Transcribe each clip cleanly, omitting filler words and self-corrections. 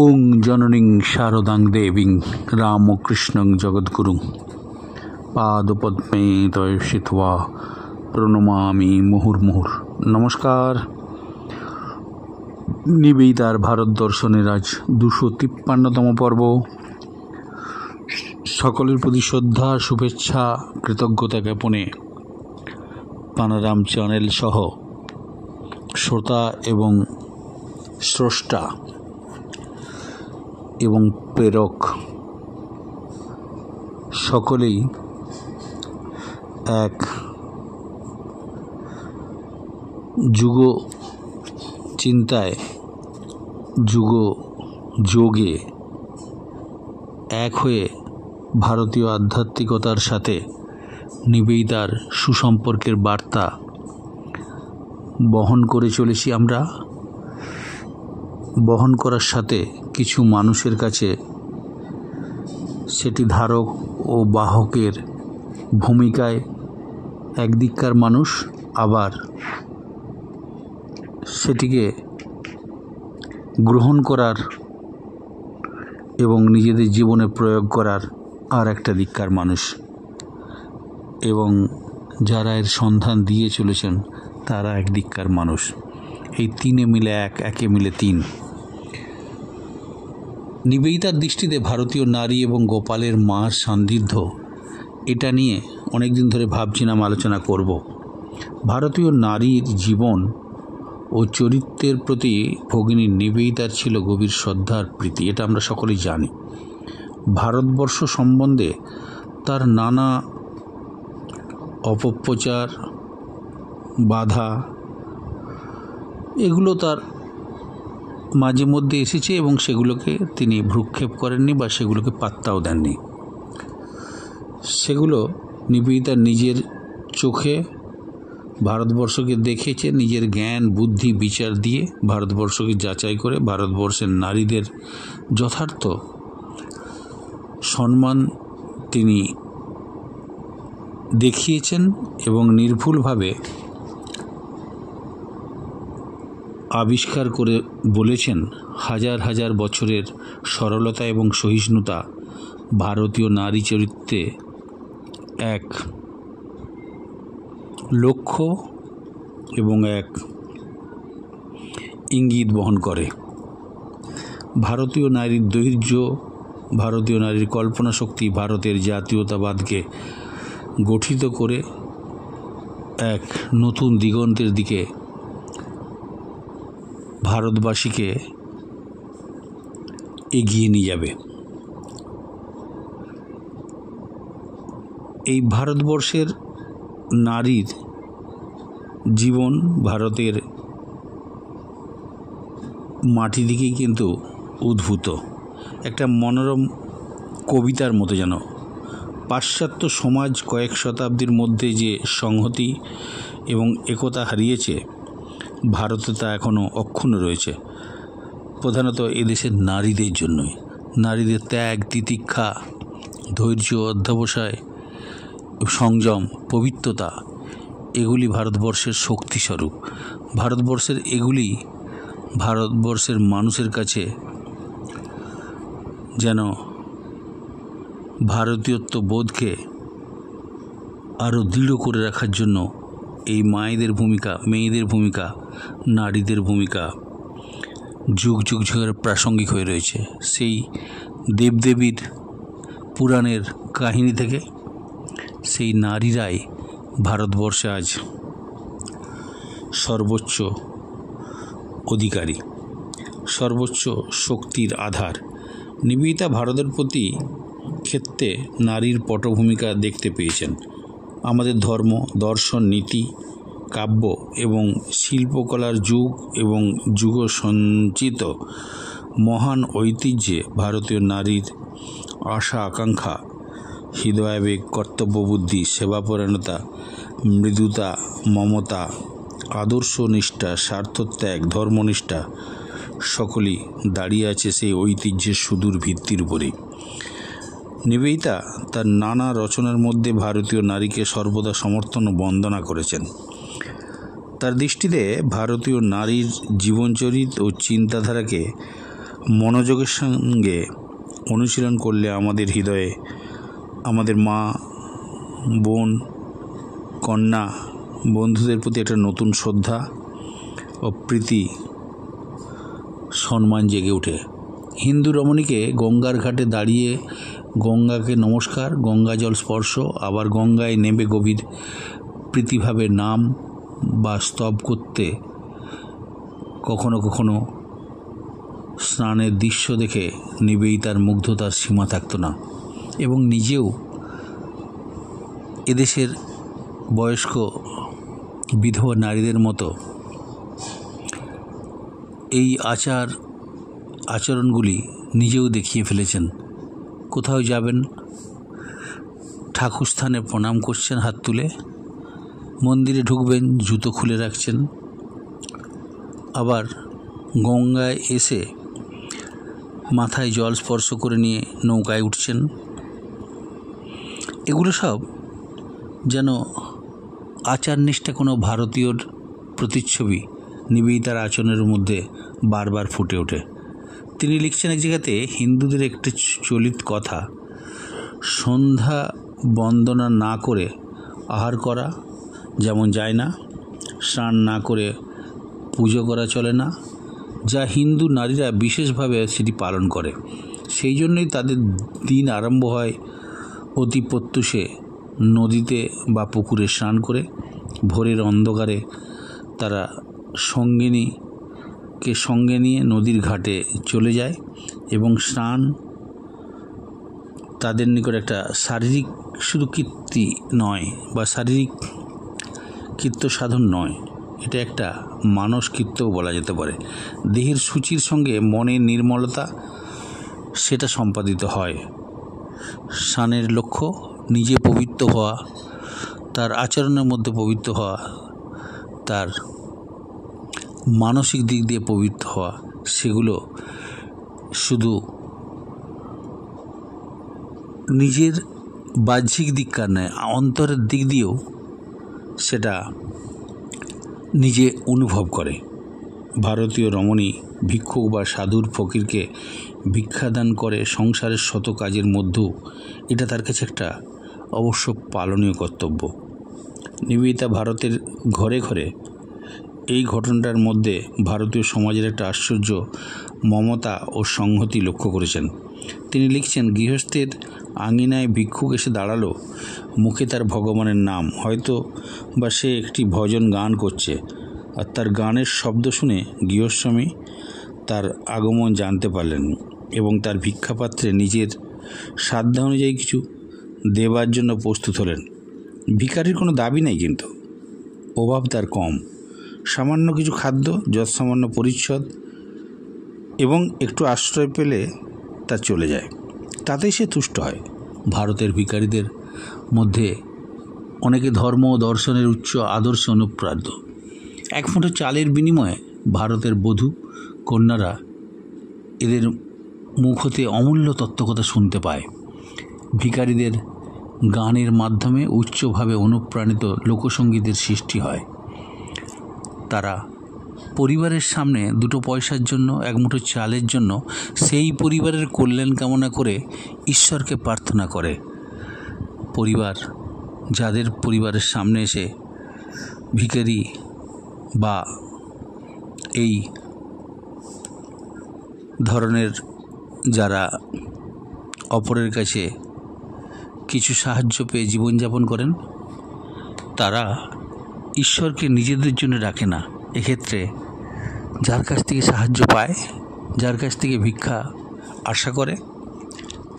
ওং জননীং শারদাং দেবীং রামকৃষ্ণং জগদ্গুরুং পাদপদ্মে তয়সিত্বা প্রণমামি মুহুর্মুহুর। নমস্কার। নিবেদিতার ভারত দর্শনের আজ 253তম পর্ব। সকলের প্রতি শ্রদ্ধা, শুভেচ্ছা, কৃতজ্ঞতা জ্ঞাপনে পানারাম চ্যানেল সহ শ্রোতা এবং স্রষ্টা এবং প্রেরক সকলেই এক যুগ চিন্তায়, যুগ যোগে এক হয়ে ভারতীয় আধ্যাত্মিকতার সাথে নিবেদিতার সুসম্পর্কের বার্তা বহন করে চলেছি। আমরা বহন করার সাথে কিছু মানুষের কাছে সেটি ধারক ও বাহকের ভূমিকায় একদিককার মানুষ, আবার সেটিকে গ্রহণ করার এবং নিজেদের জীবনে প্রয়োগ করার আর একটা দিককার মানুষ, এবং যারা এর সন্ধান দিয়ে চলেছেন তারা একদিককার মানুষ। এই তিনে মিলে একে মিলে তিন। নিবেদিতার দৃষ্টিতে ভারতীয় নারী এবং গোপালের মার সান্নিধ্য, এটা নিয়ে অনেকদিন ধরে ভাবছিলাম, আলোচনা করব। ভারতীয় নারীর জীবন ও চরিত্রের প্রতি ভগিনী নিবেদিতার ছিল গভীর শ্রদ্ধার প্রীতি, এটা আমরা সকলেই জানি। ভারতবর্ষ সম্বন্ধে তার নানা অপপ্রচার, বাধা, এগুলো তার মাঝে মধ্যে এসেছে এবং সেগুলোকে তিনি ভ্রুক্ষেপ করেননি বা সেগুলোকে পাত্তাও দেননি। সেগুলো নিবেদিতা নিজের চোখে ভারতবর্ষকে দেখেছে, নিজের জ্ঞান, বুদ্ধি, বিচার দিয়ে ভারতবর্ষকে যাচাই করে ভারতবর্ষের নারীদের যথার্থ সম্মান তিনি দেখিয়েছেন এবং নির্ভুলভাবে আবিষ্কার করে বলেছেন, হাজার হাজার বছরের সরলতা এবং সহিষ্ণুতা ভারতীয় নারী চরিত্রে এক লক্ষ্য এবং এক ইঙ্গিত বহন করে। ভারতীয় নারীর ধৈর্য, ভারতীয় নারীর কল্পনা শক্তি ভারতের জাতীয়তাবাদকে গঠিত করে এক নতুন দিগন্তের দিকে ভারতবাসীকে এগিয়ে নিয়ে যাবে। এই ভারতবর্ষের নারীর জীবন ভারতের মাটি দিকেই কিন্তু উদ্ভূত। একটা মনোরম কবিতার মতো যেন পাশ্চাত্য সমাজ কয়েক শতাব্দীর মধ্যে যে সংহতি এবং একতা হারিয়েছে, ভারতে তা এখনও অক্ষুণ্ণ রয়েছে। প্রধানত এদেশের নারীদের জন্যই। নারীদের ত্যাগ, তিতিক্ষা, ধৈর্য, অধ্যবসায়, সংযম, পবিত্রতা, এগুলি ভারতবর্ষের শক্তিস্বরূপ। এগুলি ভারতবর্ষের মানুষের কাছে যেন ভারতীয়ত্ব বোধকে আরও দৃঢ় করে রাখার জন্য এই মায়েদের ভূমিকা, মেয়েদের ভূমিকা, নারীদের ভূমিকা যুগ যুগ ধরে প্রাসঙ্গিক হয়ে রয়েছে। সেই দেবদেবীর পুরাণের কাহিনী থেকে সেই নারীরাই ভারতবর্ষে আজ সর্বোচ্চ অধিকারী, সর্বোচ্চ শক্তির আধার। নিবেদিতা ভারতের প্রতি ক্ষেত্রে নারীর পটভূমিকা দেখতে পেয়েছেন। আমাদের ধর্ম, দর্শন, নীতি, কাব্য এবং শিল্পকলার যুগ এবং যুগ সঞ্চিত মহান ঐতিহ্যে ভারতীয় নারীর আশা, আকাঙ্ক্ষা, হৃদয়াবেগ, কর্তব্যবুদ্ধি, সেবাপরায়ণতা, মৃদুতা, মমতা, আদর্শনিষ্ঠা, স্বার্থত্যাগ, ধর্মনিষ্ঠা সকলেই দাঁড়িয়ে আছে সেই ঐতিহ্যের সুদূর ভিত্তির উপরেই। নিবেদিতা তার নানা রচনার মধ্যে ভারতীয় নারীকে সর্বদা সমর্থন ও বন্দনা করেছেন। তার দৃষ্টিতে ভারতীয় নারীর জীবনচরিত ও চিন্তাধারাকে মনোযোগের সঙ্গে অনুশীলন করলে আমাদের হৃদয়ে আমাদের মা, বোন, কন্যা, বন্ধুদের প্রতি একটা নতুন শ্রদ্ধা ও প্রীতি, সম্মান জেগে ওঠে। হিন্দু রমণীকে গঙ্গার ঘাটে দাঁড়িয়ে গঙ্গাকে নমস্কার, গঙ্গা জল স্পর্শ, আবার গঙ্গায় নেমে গভীর প্রীতিভাবে নাম বা স্তব করতে কখনো কখনো স্নানের দৃশ্য দেখে নিবেদিতার মুগ্ধতার সীমা থাকত না এবং নিজেও এদেশের বয়স্ক বিধবা নারীদের মতো এই আচরণগুলি নিজেও দেখিয়ে ফেলেছেন। কোথাও যাবেন, ঠাকুরস্থানে প্রণাম করছেন হাত তুলে, মন্দিরে ঢুকবেন জুতো খুলে রাখছেন, আবার গঙ্গায় এসে মাথায় জল স্পর্শ করে নিয়ে নৌকায় উঠছেন। এগুলো সব যেন আচারনিষ্ঠা কোনো ভারতীয়র প্রতিচ্ছবি নিবেদিতার আচরণের মধ্যে বারবার ফুটে ওঠে। তিনি লিখছেন এক জায়গাতে, হিন্দুদের একটি চলিত কথা, সন্ধ্যা বন্দনা না করে আহার করা যেমন যায় না, স্নান না করে পুজো করা চলে না, যা হিন্দু নারীরা বিশেষভাবে সেটি পালন করে। সেই জন্যই তাদের দিন আরম্ভ হয় অতি প্রত্যুষে নদীতে বা পুকুরে স্নান করে। ভোরের অন্ধকারে তারা সঙ্গিনীকে সঙ্গে নিয়ে নদীর ঘাটে চলে যায় এবং স্নান তাদের নিকট একটা শারীরিক শুধু কীর্তি নয় বা শারীরিক কীর্ত সাধন নয়, এটা একটা মানস কীর্তও বলা যেতে পারে। দেহের সূচির সঙ্গে মনের নির্মলতা সেটা সম্পাদিত হয়। স্নানের লক্ষ্য নিজে পবিত্র হওয়া, তার আচরণের মধ্যে পবিত্র হওয়া, তার মানসিক দিক দিয়ে পবিত্র হওয়া, সেগুলো শুধু নিজের বাহ্যিক দিককার নয়, অন্তরের দিক দিয়েও সেটা নিজে অনুভব করে। ভারতীয় রমণী ভিক্ষুক বা সাধুর ফকিরকে ভিক্ষাদান করে সংসারের শত কাজের মধ্যেও এটা তার কাছে একটা অবশ্য পালনীয় কর্তব্য। নিবেদিতা ভারতের ঘরে ঘরে এই ঘটনাটার মধ্যে ভারতীয় সমাজের একটা আশ্চর্য মমতা ও সংহতি লক্ষ্য করেছেন। তিনি লিখছেন, গৃহস্থের আঙিনায় ভিক্ষুক এসে দাঁড়ালো, মুখে তার ভগবানের নাম, হয়তো বা সে একটি ভজন গান করছে, আর তার গানের শব্দ শুনে গৃহস্বামী তার আগমন জানতে পারলেন এবং তার ভিক্ষাপাত্রে নিজের সাধ্য অনুযায়ী কিছু দেবার জন্য প্রস্তুত হলেন। ভিখারির কোনো দাবি নেই, কিন্তু অভাব তার কম, সামান্য কিছু খাদ্য, যৎসামান্য পরিচ্ছদ এবং একটু আশ্রয় পেলে তা চলে যায়, তাতেই সে তুষ্ট হয়। ভারতের ভিখারিদের মধ্যে অনেকে ধর্ম ও দর্শনের উচ্চ আদর্শে অনুপ্রাণিত। এক মুঠো চালের বিনিময়ে ভারতের বধূ কন্যারা এদের মুখ হতে অমূল্য তত্ত্বকথা শুনতে পায়। ভিখারিদের গানের মাধ্যমে উচ্চভাবে অনুপ্রাণিত লোকসঙ্গীতের সৃষ্টি হয়। তারা পরিবারের সামনে দুটো পয়সার জন্য, এক মুঠো চালের জন্য সেই পরিবারের কল্যাণ কামনা করে ঈশ্বরকে প্রার্থনা করে। পরিবার, যাদের পরিবারের সামনে এসে ভিখারি বা এই ধরনের যারা অপরের কাছে কিছু সাহায্য পেয়ে জীবনযাপন করেন, তারা ঈশ্বরকে নিজেদের জন্য রাখে না। এক্ষেত্রে যার কাছ থেকে সাহায্য পায়, যার কাছ থেকে ভিক্ষা আশা করে,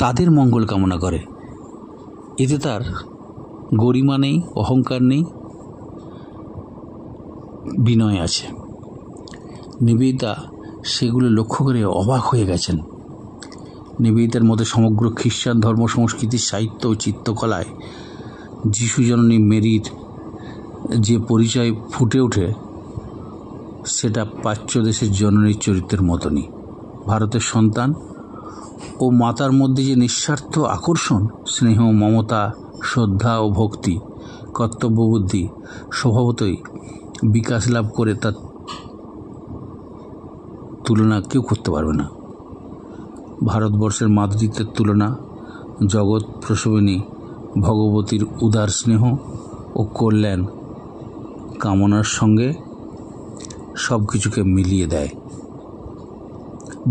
তাদের মঙ্গল কামনা করে। এতে তার গরিমা নেই, অহংকার নেই, বিনয় আছে। নিবেদিতা সেগুলো লক্ষ্য করে অবাক হয়ে গেছেন। নিবেদিতার মধ্যে সমগ্র খ্রিস্টান ধর্ম সংস্কৃতির সাহিত্য ও চিত্রকলায় যিশু জননী মেরির যে পরিচয় ফুটে ওঠে, সেটা প্রাচ্য দেশের জননীর চরিত্রের মতনই। ভারতের সন্তান ও মাতার মধ্যে যে নিঃস্বার্থ আকর্ষণ, স্নেহ, মমতা, শ্রদ্ধা ও ভক্তি, কর্তব্যবুদ্ধি স্বভাবতই বিকাশ লাভ করে, তার তুলনা কেউ করতে পারবে না। ভারতবর্ষের মাতৃত্বের তুলনা জগৎ প্রসবিনী ভগবতীর উদার স্নেহ ও কল্যাণ কামনার সঙ্গে সব কিছুকে মিলিয়ে দেয়।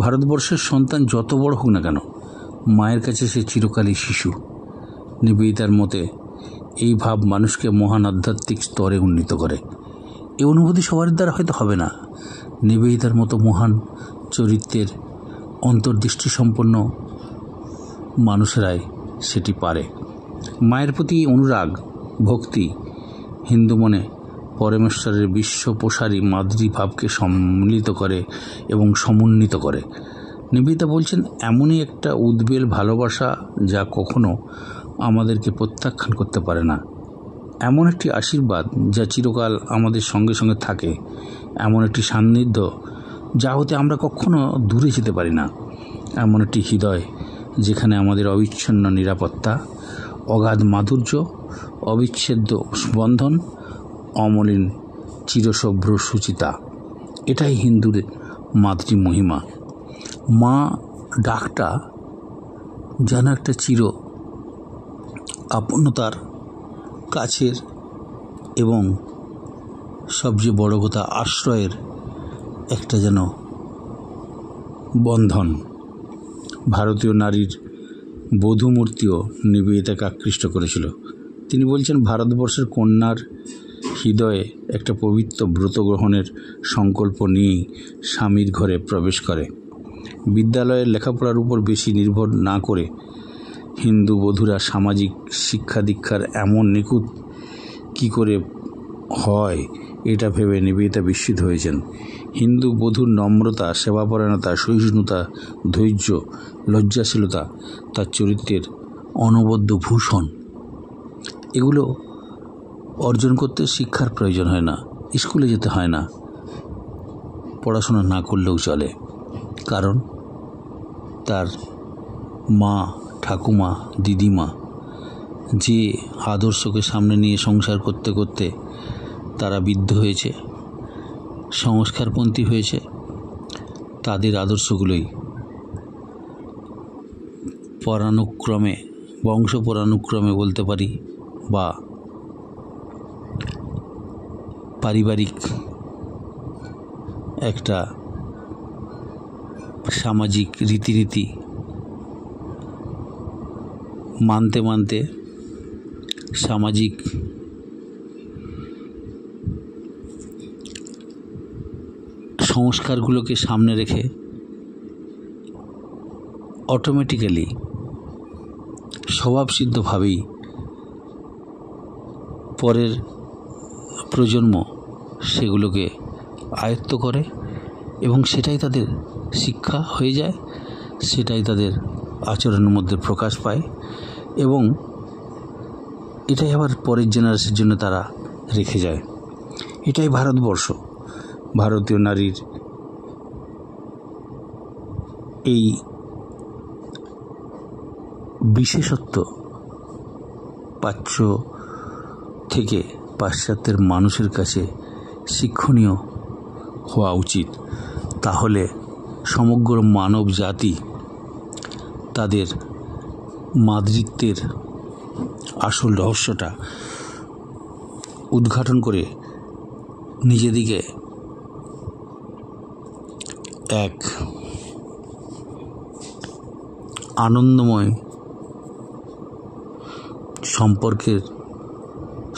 ভারতবর্ষের সন্তান যত বড় হোক না কেন, মায়ের কাছে সে চিরকালই শিশু। নিবেদিতার মতে এই ভাব মানুষকে মহান আধ্যাত্মিক স্তরে উন্নীত করে। এই অনুভূতি সবার দ্বারা হয়তো হবে না। নিবেদিতার মতো মহান চরিত্রের অন্তর্দৃষ্টি সম্পন্ন মানুষেরাই সেটি পারে। মায়ের প্রতি অনুরাগ ভক্তি হিন্দু মনে পরমেশ্বরের বিশ্বপ্রসারী মাতৃভাবকে সম্মিলিত করে এবং সমুন্নীত করে। নিবেদিতা বলছেন, এমনই একটা উদ্বেল ভালোবাসা যা কখনো আমাদেরকে প্রত্যাখ্যান করতে পারে না, এমন একটি আশীর্বাদ যা চিরকাল আমাদের সঙ্গে সঙ্গে থাকে, এমন একটি সান্নিধ্য যা হতে আমরা কখনো দূরে যেতে পারি না, এমন একটি হৃদয় যেখানে আমাদের অবিচ্ছিন্ন নিরাপত্তা, অগাধ মাধুর্য, অবিচ্ছেদ্য বন্ধন, অমলিন চিরশুভ্র সুচিতা। এটাই হিন্দুদের মাতৃমহিমা। মা ডাকটা যেন একটা চির আপনতার কাছের এবং সবচেয়ে বড় কথা আশ্রয়ের একটা যেন বন্ধন। ভারতীয় নারীর বধূমূর্তিও নিবেদিতাকে আকৃষ্ট করেছিল। তিনি বলছেন, ভারতবর্ষের কন্যার হৃদয়ে একটা পবিত্র ব্রত গ্রহণের সংকল্প নিয়েই স্বামীর ঘরে প্রবেশ করে। বিদ্যালয়ের লেখাপড়ার উপর বেশি নির্ভর না করে হিন্দু বধূরা সামাজিক শিক্ষা দীক্ষার এমন নিখুঁত কী করে হয় এটা ভেবে নিবেদিতা বিস্মিত হয়েছেন। হিন্দু বধূর নম্রতা, সেবাপরায়ণতা, সহিষ্ণুতা, ধৈর্য, লজ্জাশীলতা তার চরিত্রের অনবদ্য ভূষণ। এগুলো অর্জন করতে শিক্ষার প্রয়োজন হয় না, স্কুলে যেতে হয় না, পড়াশোনা না করলেও চলে। কারণ তার মা, ঠাকুমা, দিদিমা যে আদর্শকে সামনে নিয়ে সংসার করতে করতে তারা বিদ্ধ হয়েছে, সংস্কারপন্থী হয়েছে, তাদের আদর্শগুলোই পরানুক্রমে, বংশ পরানুক্রমে বলতে পারি, বা পারিবারিক একটা সামাজিক রীতিনীতি মানতে মানতে, সামাজিক সংস্কারগুলোকে সামনে রেখে অটোমেটিক্যালি স্বভাবসিদ্ধভাবেই পরের প্রজন্ম সেগুলোকে আয়ত্ত করে এবং সেটাই তাদের শিক্ষা হয়ে যায়, সেটাই তাদের আচরণের মধ্যে প্রকাশ পায় এবং এটাই আবার পরের জেনারেশনের জন্য তারা রেখে যায়। এটাই ভারতবর্ষ। ভারতীয় নারীর এই বিশেষত্ব প্রাচ্য থেকে পাশ্চাত্যের মানুষের কাছে শিক্ষণীয় হওয়া উচিত। তাহলে সমগ্র মানব জাতি তাদের মাতৃত্বের আসল রহস্যটা উদ্ঘাটন করে নিজেদিকে এক আনন্দময় সম্পর্কের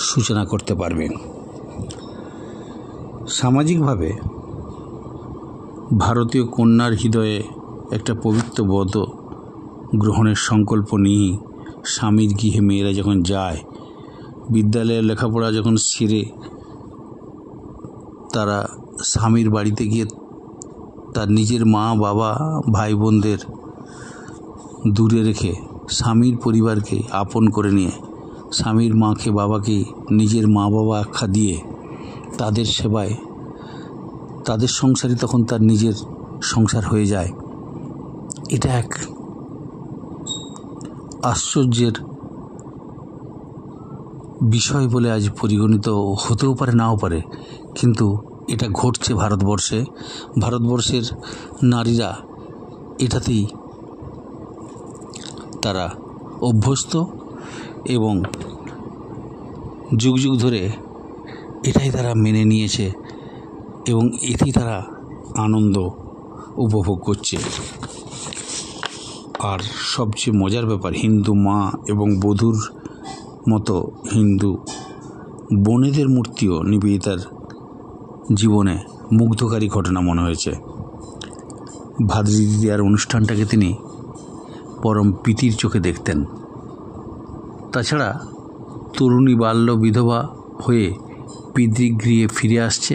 সূচনা করতে পারবেন। সামাজিকভাবে ভারতীয় কন্যার হৃদয়ে একটা পবিত্র ব্রত গ্রহণের সংকল্প নিয়ে স্বামীর গৃহে মেয়েরা যখন যায়, বিদ্যালয়ের লেখাপড়া যখন সেরে তারা স্বামীর বাড়িতে গিয়ে তার নিজের মা, বাবা, ভাই বোনদের দূরে রেখে স্বামীর পরিবারকে আপন করে নিয়ে স্বামীর মাকে, বাবাকে নিজের মা বাবা আখ্যা দিয়ে তাদের সেবায়, তাদের সংসারই তখন তার নিজের সংসার হয়ে যায়। এটা এক আশ্চর্যের বিষয় বলে আজ পরিগণিত হতেও পারে, নাও পারে, কিন্তু এটা ঘটছে ভারতবর্ষে। ভারতবর্ষের নারীরা এটাতেই তারা অভ্যস্ত এবং যুগ যুগ ধরে এটাই তারা মেনে নিয়েছে এবং এতেই তারা আনন্দ উপভোগ করছে। আর সবচেয়ে মজার ব্যাপার, হিন্দু মা এবং বধূর মতো হিন্দু বোনেদের মূর্তিও নিবেদিতার জীবনে মুগ্ধকারী ঘটনা মনে হয়েছে। ভাদ্রী দেওয়ার অনুষ্ঠানটাকে তিনি পরম প্রীতির চোখে দেখতেন। তাছাড়া তরুণী বাল্য বিধবা হয়ে পিতৃগৃহে ফিরে আসছে,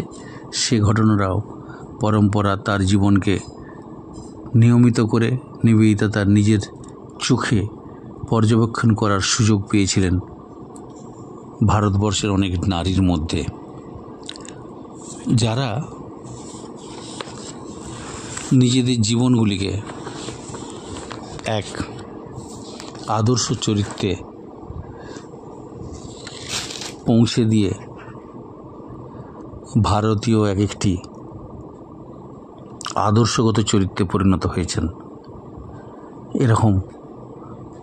সে ঘটনাটাও পরম্পরা তার জীবনকে নিয়মিত করে নিবেদিতা তার নিজের চোখে পর্যবেক্ষণ করার সুযোগ পেয়েছিলেন ভারতবর্ষের অনেক নারীর মধ্যে, যারা নিজেদের জীবনগুলিকে এক আদর্শ চরিত্রে পৌঁছে দিয়ে ভারতীয় এক একটি আদর্শগত চরিত্রে পরিণত হয়েছেন। এরকম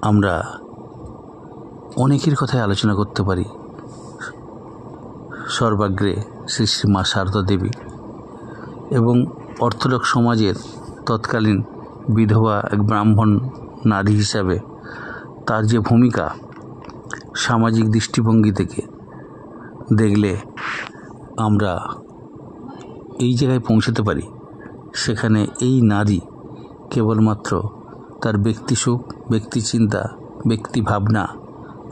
আমরা অনেকের কথাই আলোচনা করতে পারি। সর্বাগ্রে শ্রী শ্রী মা সারদা দেবী এবং অর্থোডক্স সমাজের তৎকালীন বিধবা এক ব্রাহ্মণ নারী হিসাবে তার যে ভূমিকা সামাজিক দৃষ্টিভঙ্গি থেকে দেখলে আমরা এই জায়গায় পৌঁছতে পারি, সেখানে এই নারী কেবলমাত্র তার ব্যক্তি সুখ, ব্যক্তি চিন্তা, ব্যক্তি ভাবনা,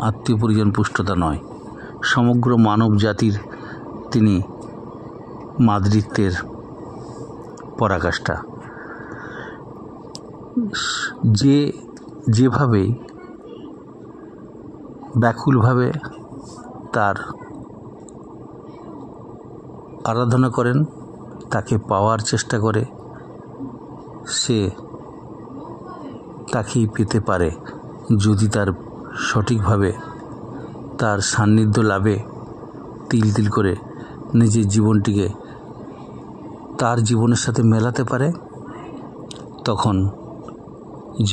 আত্মীয় পরিজন পুষ্টতা নয়, সমগ্র মানব জাতির তিনি মাতৃত্বের পরাকাষ্ঠা। যেভাবে ব্যাকুলভাবে তার আরাধনা করেন, তাকে পাওয়ার চেষ্টা করে, সে তাকেই পেতে পারে যদি তার সঠিকভাবে তার সান্নিধ্য লাভে তিল তিল করে নিজের জীবনটিকে তার জীবনের সাথে মেলাতে পারে। তখন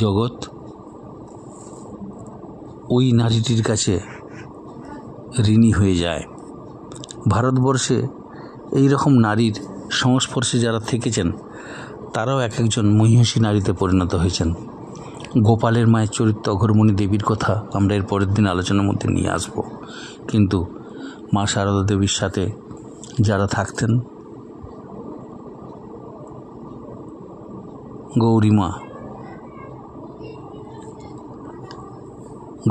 জগৎ ওই নারীটির কাছে ঋণী হয়ে যায়। ভারতবর্ষে এই রকম নারীর সংস্পর্শে যারা থেকেছেন তারাও এক একজন মহিষী নারীতে পরিণত হয়েছেন। গোপালের মায়ের চরিত্র অঘোরমণি দেবীর কথা আমরা এর পরের দিন আলোচনার মধ্যে নিয়ে আসব, কিন্তু মা সারদা দেবীর সাথে যারা থাকতেন, গৌরী মা,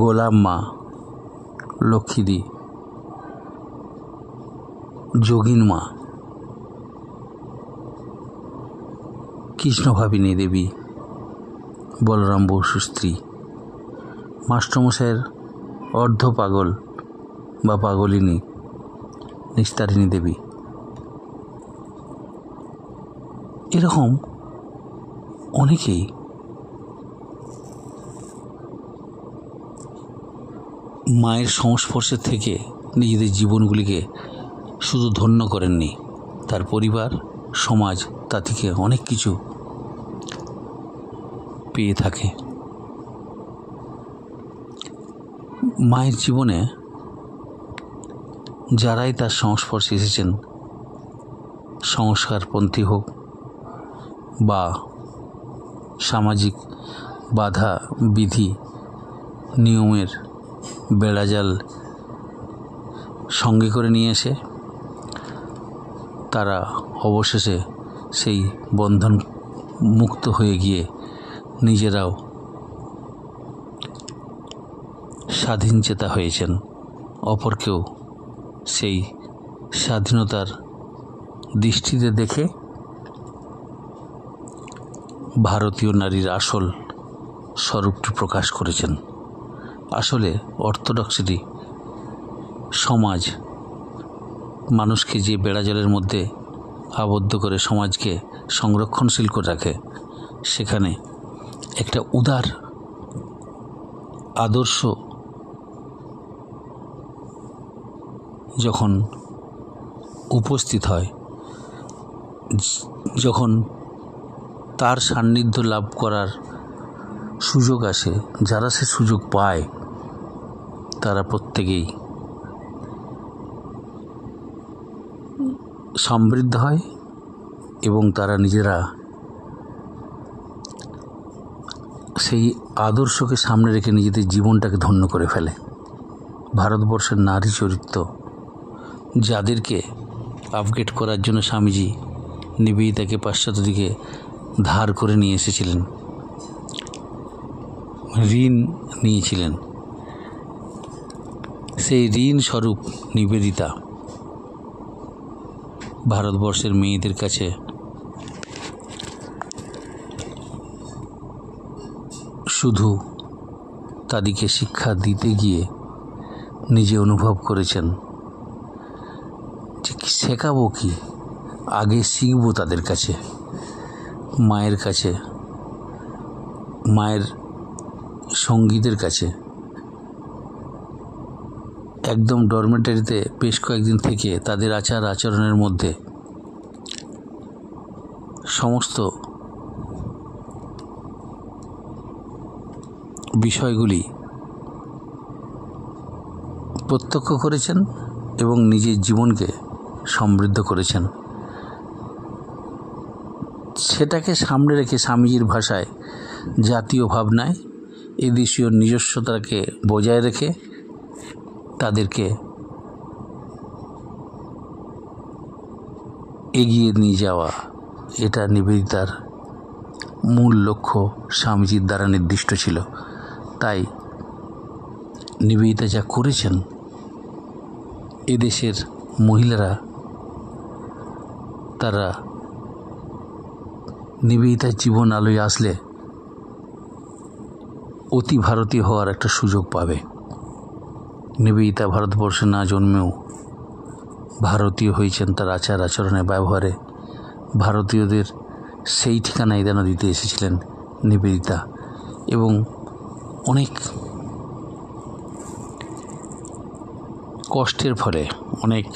গোলাম মা, লক্ষ্মীদি, যোগিন মা, কৃষ্ণভাবিনী দেবী, বলরাম বসুর স্ত্রী, মাস্টারমশাইয়ের অর্ধ পাগল বা পাগলিনী নিস্তারিণী দেবী, এরকম অনেকেই মায়ের সংস্পর্শে থেকে নিজেদের জীবনগুলিকে শুধু ধন্য করেননি, তার পরিবার, সমাজ তা থেকে অনেক কিছু পেয়ে থাকে। মায়ের জীবনে যারাই তার সংস্পর্শে এসেছেন, সংস্কারপন্থী হোক বা সামাজিক বাধা বিধি নিয়মের বেড়াজাল সঙ্গে করে নিয়ে এসে তারা অবশেষে সেই বন্ধন মুক্ত হয়ে গিয়ে নিজেরাও স্বাধীনচেতা হয়েছেন, অপরকেও সেই স্বাধীনতার দৃষ্টিতে দেখে ভারতীয় নারীর আসল স্বরূপটি প্রকাশ করেছেন। আসলে অর্থোডক্সিটি সমাজ মানুষকে যে বেড়াজালের মধ্যে আবদ্ধ করে সমাজকে সংরক্ষণশীল করে রাখে, সেখানে একটা উদার আদর্শ যখন উপস্থিত হয়, যখন তার সান্নিধ্য লাভ করার সুযোগ আসে, যারা সে সুযোগ পায় তারা প্রত্যেকেই সমৃদ্ধ হয় এবং তারা নিজেরা সেই আদর্শকে সামনে রেখে নিজেদের জীবনটাকে ধন্য করে ফেলে। ভারতবর্ষের নারী চরিত্র যাদেরকে আপগ্রেড করার জন্য স্বামীজি নিবেদিতাকে পাশ্চাত্য দিকে ধার করে নিয়ে এসেছিলেন, ঋণ নিয়েছিলেন, সেই ঋণ স্বরূপ নিবেদিতা ভারতবর্ষের মেয়েদের কাছে শুধু তাদেরকে শিক্ষা দিতে গিয়ে নিজে অনুভব করেছেন যে শেখাবো কি, আগে শিখবো তাদের কাছে, মায়ের কাছে, মায়ের সঙ্গীদের কাছে। একদম ডরমেটারিতে বেশ কয়েকদিন থেকে তাদের আচার আচরণের মধ্যে সমস্ত বিষয়গুলি প্রত্যক্ষ করেছেন এবং নিজের জীবনকে সমৃদ্ধ করেছেন। সেটাকে সামনে রেখে স্বামীজির ভাষায় জাতীয় ভাবনায় এদেশীয় নিজস্বতাকে বজায় রেখে তাদেরকে এগিয়ে নিয়ে যাওয়া, এটা নিবেদিতার মূল লক্ষ্য স্বামীজির দ্বারা নির্দিষ্ট ছিল। তাই নিবেদিতা যা করেছেন, এদেশের মহিলারা তারা নিবেদিতার জীবন আলোয় আসলে অতি ভারতীয় হওয়ার একটা সুযোগ পাবে। নিবেদিতা ভারতবর্ষে না জন্মেও ভারতীয় হয়েছেন, তার আচার আচরণে ব্যবহারে ভারতীয়দের সেই ঠিকানাই যেন দিতে এসেছিলেন নিবেদিতা। এবং অনেক কষ্টের ফলে, অনেক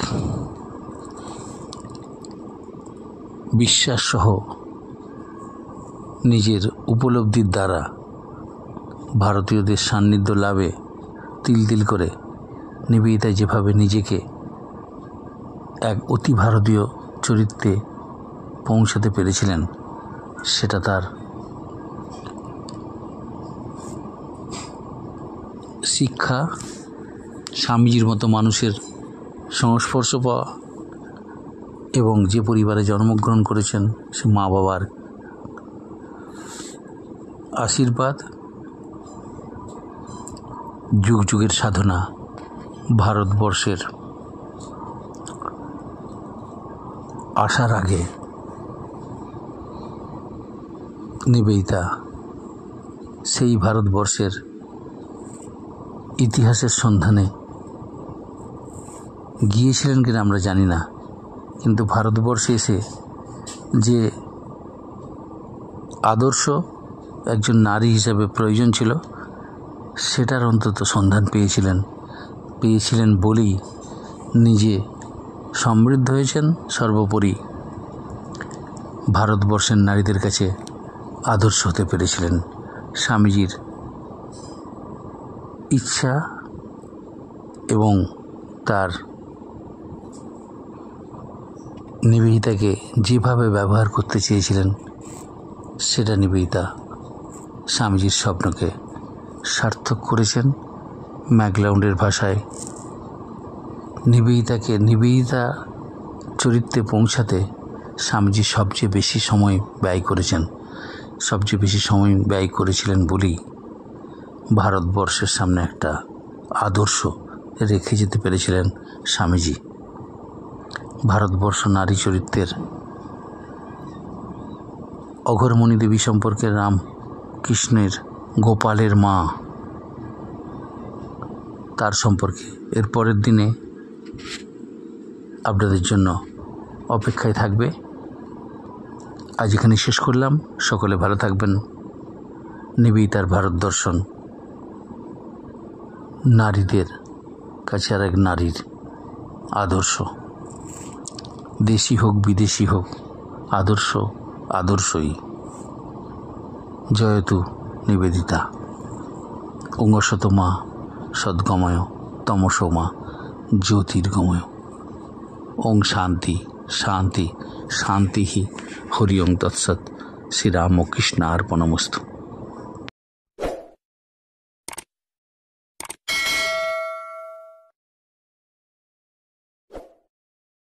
বিশ্বাস সহ নিজের উপলব্ধির দ্বারা ভারতীয়দের সান্নিধ্য লাভে তিল তিল করে নিবেদিতা যেভাবে নিজেকে এক অতি ভারতীয় চরিত্রে পৌঁছাতে পেরেছিলেন, সেটা তার শিক্ষা, স্বামীজির মতো মানুষের সংস্পর্শ পাওয়া এবং যে পরিবারে জন্মগ্রহণ করেছেন সে মা বাবার আশীর্বাদ, যুগ যুগের সাধনা, ভারতবর্ষের আসার আগে নিবেদিতা সেই ভারতবর্ষের ইতিহাসের সন্ধানে গিয়েছিলেন কিনা আমরা জানি না, কিন্তু ভারতবর্ষে এসে যে আদর্শ একজন নারী হিসেবে প্রয়োজন ছিল সেটার অন্তত সন্ধান পেয়েছিলেন বলেই নিজে সমৃদ্ধ হয়েছেন, সর্বোপরি ভারতবর্ষের নারীদের কাছে আদর্শ হতে পেরেছিলেন। স্বামীজির ইচ্ছা এবং তার নিবেদিতাকে যেভাবে ব্যবহার করতে চেয়েছিলেন, সেটা নিবেদিতা স্বামীজির স্বপ্নকে সার্থক করেছেন। ম্যাকলাউন্ডের ভাষায় নিবেদিতা চরিত্রে পৌঁছাতে স্বামীজি সবচেয়ে বেশি সময় ব্যয় করেছিলেন বলেই ভারতবর্ষের সামনে একটা আদর্শ রেখে যেতে পেরেছিলেন স্বামীজি। ভারতবর্ষ নারী চরিত্রের অঘরমণি দেবী সম্পর্কে, রামকৃষ্ণের গোপালের মা, তার সম্পর্কে এর পরের দিনে আপনাদের জন্য অপেক্ষায় থাকবে। আজ এখানে শেষ করলাম। সকলে ভালো থাকবেন। নিবেদিতার ভারত দর্শন নারীদের কাছে আর এক নারীর আদর্শ, দেশি হোক বিদেশি হোক, আদর্শই। জয়তু নিবেদিতা। অঙ্গশতমা সদ্গময় তমসোমা জ্যোতির্গময়। ওং শান্তি শান্তি শান্তি হরি ওং তৎসৎ। শ্রীরামকৃষ্ণ অর্পণমস্তু।